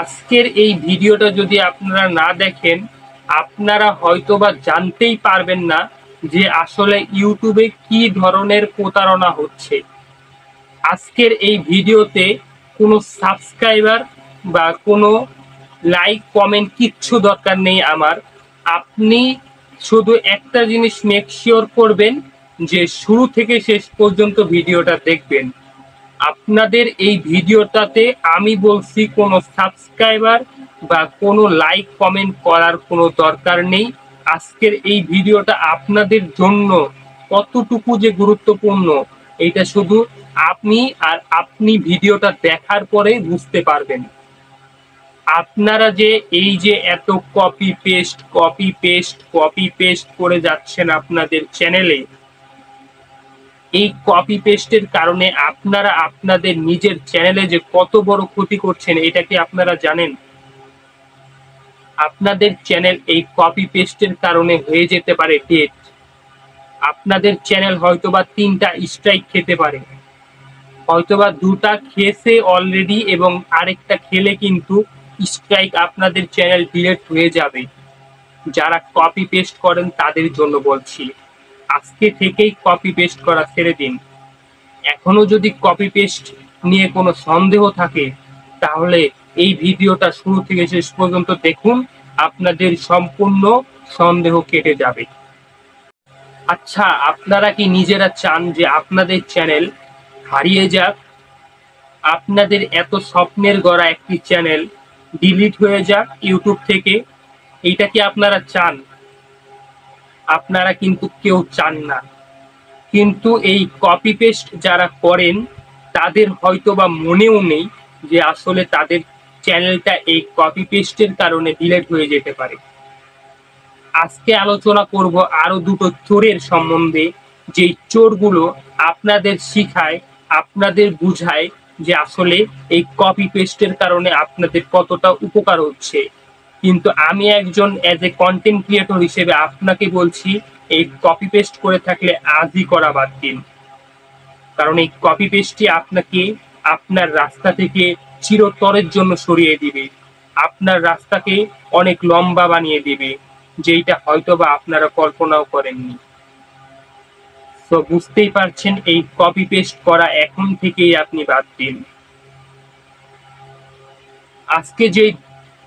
আজকের এই ভিডিওটা যদি আপনারা না দেখেন, আপনারা হয়তোবা জানতেই পারবেন না যে আসলে ইউটিউবে কি ধরনের প্রতারণা হচ্ছে। আজকের এই ভিডিওতে কোনো সাবস্ক্রাইবার বা কোনো লাইক কমেন্ট কিচ্ছু দরকার নেই আমার। আপনি শুধু একটা জিনিস মেক শিওর করবেন যে শুরু থেকে শেষ পর্যন্ত ভিডিওটা দেখবেন। আপনাদের এই ভিডিওটাতে আমি বলছি কোনো সাবস্ক্রাইবার বা কোনো লাইক কমেন্ট করার কোনো দরকার নেই। আজকের এই ভিডিওটা আপনাদের জন্য কতটুকু যে গুরুত্বপূর্ণ এটা শুধু আপনি ভিডিওটা দেখার পরে বুঝতে পারবেন। আপনারা যে এই যে এত কপি পেস্ট করে যাচ্ছেন আপনাদের চ্যানেলে, এই কপি পেস্টের কারণে আপনারা আপনাদের নিজের চ্যানেলে যে কত বড় ক্ষতি করছেন এটা কি আপনারা জানেন? আপনাদের চ্যানেল এই কপি পেস্টের কারণে হয়ে যেতে পারে ডেড। আপনাদের চ্যানেল হয়তোবা 3টা স্ট্রাইক খেতে পারে, হয়তোবা 2টা খেয়েছে অলরেডি এবং আরেকটা খেলে কিন্তু স্ট্রাইক আপনাদের চ্যানেল ডিলিট হয়ে যাবে। যারা কপি পেস্ট করেন তাদের জন্য বলছি, আজকে থেকেই কপি পেস্ট করা ছেড়ে দিন। এখনো যদি কপি পেস্ট নিয়ে কোনো সন্দেহ থাকে তাহলে এই ভিডিওটা শুরু থেকে শেষ পর্যন্ত দেখুন, আপনাদের সম্পূর্ণ সন্দেহ কেটে যাবে। আচ্ছা, আপনারা কি নিজেরা চান যে আপনাদের চ্যানেল হারিয়ে যাক? আপনাদের এত স্বপ্নের গড়া একটি চ্যানেল ডিলিট হয়ে যাক ইউটিউব থেকে? এইটা কি আপনারা চান? আপনারা কিন্তু কেউ চান না। কিন্তু এই কপি পেস্ট যারা করেন তাদের হয়তোবা মনেও নেই যে আসলে তাদের চ্যানেলটা এই কপি পেস্টের কারণে ডিলিট হয়ে যেতে পারে। আজকে আলোচনা করব আরো দুটো চোরের সম্বন্ধে, যেই চোরগুলো আপনাদের শিখায়, আপনাদের বুঝায় যে আসলে এই কপি পেস্টের কারণে আপনাদের কতটা উপকার হচ্ছে। কিন্তু আমি একজন অ্যাজ এ কন্টেন্ট ক্রিয়েটর হিসেবে আপনাকে বলছি, এই কপি পেস্ট করে থাকলে আজই করা বাদ দিন। কারণ এই কপি পেস্টটি আপনাকে আপনার রাস্তা থেকে চিরতরের জন্য সরিয়ে দিবে, আপনার রাস্তাকে অনেক লম্বা বানিয়ে দিবে, যেইটা হয়তোবা আপনারা কল্পনাও করেননি। তো বুঝতেই পারছেন, এই কপি পেস্ট করা এখন থেকেই আপনি বাদ দিন। আজকে যে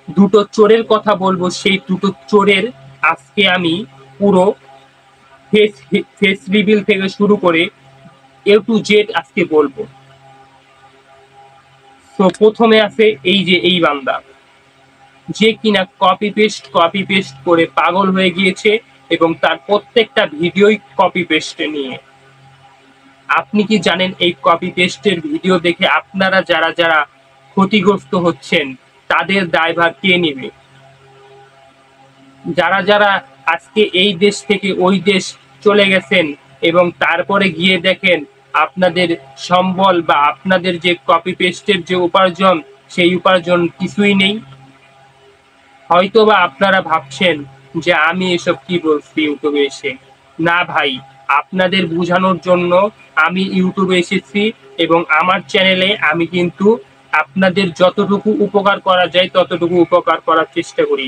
দুটো চোরের কথা বলবো সেই দুটো চোরের আজকে আমি পুরো ফেস রিভিল থেকে শুরু করে এ টু জেড আজকে বলবো। তো প্রথমে আছে এই বান্দা, যে কিনা কপি পেস্ট করে পাগল হয়ে গিয়েছে এবং তার প্রত্যেকটা ভিডিওই কপি পেস্ট নিয়ে। আপনি কি জানেন এই কপি পেস্টের ভিডিও দেখে আপনারা যারা যারা ক্ষতিগ্রস্ত হচ্ছেন তাদের দায়ভার কে নেবে? যারা যারা আজকে এই দেশ থেকে ওই দেশ চলে গেছেন এবং তারপরে গিয়ে দেখেন আপনাদের সম্বল বা আপনাদের যে কপি পেস্টের যে উপার্জন, সেই উপার্জন কিছুই নেই। হয়তোবা আপনারা ভাবছেন যে আমি এসব কি বলছি ইউটিউবে এসে। না ভাই, আপনাদের বোঝানোর জন্য আমি ইউটিউবে এসেছি এবং আমার চ্যানেলে আমি কিন্তু আপনাদের যতটুকু উপকার করা যায় ততটুকু উপকার করার চেষ্টা করি।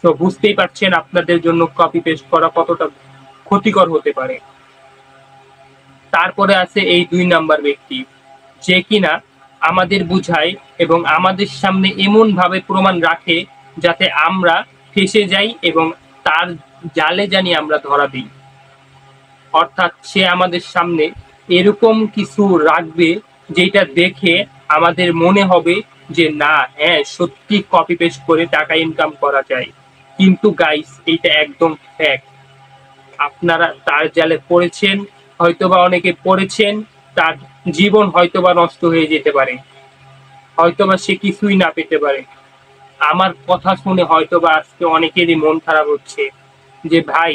তো বুঝতেই পারছেন আপনাদের জন্য কপি পেস্ট করা কতটা ক্ষতিকর হতে পারে। তারপরে আছে এই 2 নাম্বার ব্যক্তি, যে কিনা আমাদের বুঝায় এবং আমাদের সামনে এমন ভাবে প্রমাণ রাখে যাতে আমরা ফেঁসে যাই এবং তার জালে জানি আমরা ধরা দিই। অর্থাৎ সে আমাদের সামনে এরকম কিছু রাখবে যেটা দেখে আমাদের মনে হবে যে না, হ্যাঁ সত্যি কপি পেস্ট করে টাকা ইনকাম করা যায়। কিন্তু গাইস, এইটা একদম ফ্যাক্ট। আপনারা তার জালে পড়েছেন, হয়তোবা অনেকে পড়েছেন, তার জীবন হয়তোবা নষ্ট হয়ে যেতে পারে, হয়তোবা সে কিছুই না পেতে পারে। আমার কথা শুনে হয়তোবা আজকে অনেকেরই মন খারাপ হচ্ছে যে ভাই,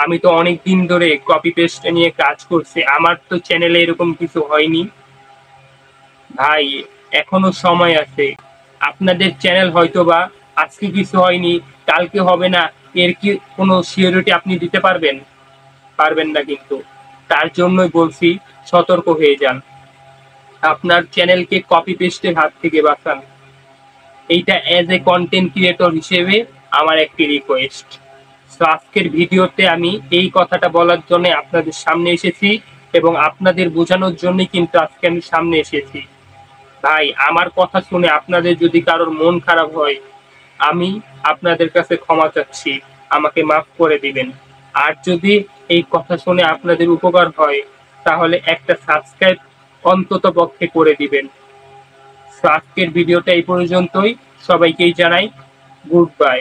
আমি তো অনেক দিন ধরে কপি পেস্ট নিয়ে কাজ করছি, আমার তো চ্যানেলে এরকম কিছু হয়নি। ভাই, এখনো সময় আছে। আপনাদের চ্যানেল হয়তোবা আজকে কিছু হয়নি, কালকে হবে না, এর কি কোনো সিওরিটি আপনি দিতে পারবেন? পারবেন না। কিন্তু তার জন্যই বলছি, সতর্ক হয়ে যান, আপনার চ্যানেলকে কপি পেস্টের হাত থেকে বাঁচান। এইটা অ্যাজ এ কন্টেন্ট ক্রিয়েটর হিসেবে আমার একটি রিকোয়েস্ট। তো আজকের ভিডিওতে আমি এই কথাটা বলার জন্য আপনাদের সামনে এসেছি এবং আপনাদের বোঝানোর জন্যই কিন্তু আজকে আমি সামনে এসেছি। ভাই, আমার কথা শুনে আপনাদের যদি কারোর মন খারাপ হয়, আমি আপনাদের কাছে ক্ষমা চাচ্ছি, আমাকে মাফ করে দিবেন। আর যদি এই কথা শুনে আপনাদের উপকার হয়, তাহলে একটা সাবস্ক্রাইব অন্তত পক্ষে করে দিবেন। তো আজকের ভিডিওটা এই পর্যন্তই। সবাইকেই জানাই গুড বাই।